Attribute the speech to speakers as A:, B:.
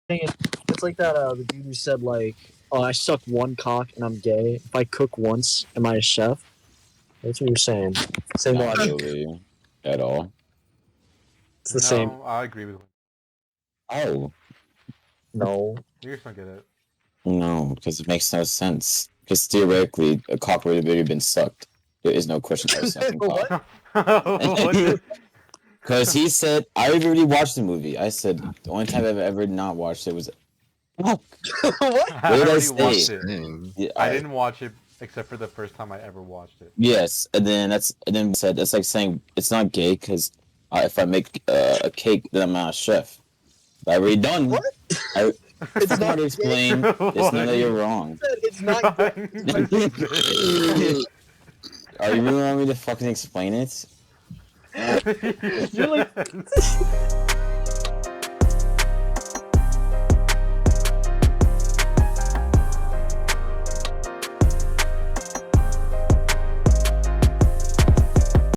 A: It's like that. The dude who said like, "Oh, I suck one cock and I'm gay. If I cook once, am I a chef?" That's what you're saying. Same
B: Not
A: logic.
B: really at all.
A: It's the same.
C: No, I agree with him.
B: Oh
A: No.
C: You just don't get it.
B: no, because it makes no sense. Because theoretically, a cock would have already been sucked. There is no question about sucking cock.
C: What?
B: Because he said, I already watched the movie. I said, the only time I've ever not watched it was. Fuck.
A: What?
C: I
B: What did I
C: already
B: say?
C: watched it.
B: Yeah,
C: I didn't watch it except for the first time I ever watched it.
B: Yes, and then said it's like saying it's not gay because if I make a cake, then I'm not a chef. I already done.
A: What?
B: It's not to explain. It's not that you're wrong.
A: It's not.
B: Are you really want me to fucking explain it?
A: You're like.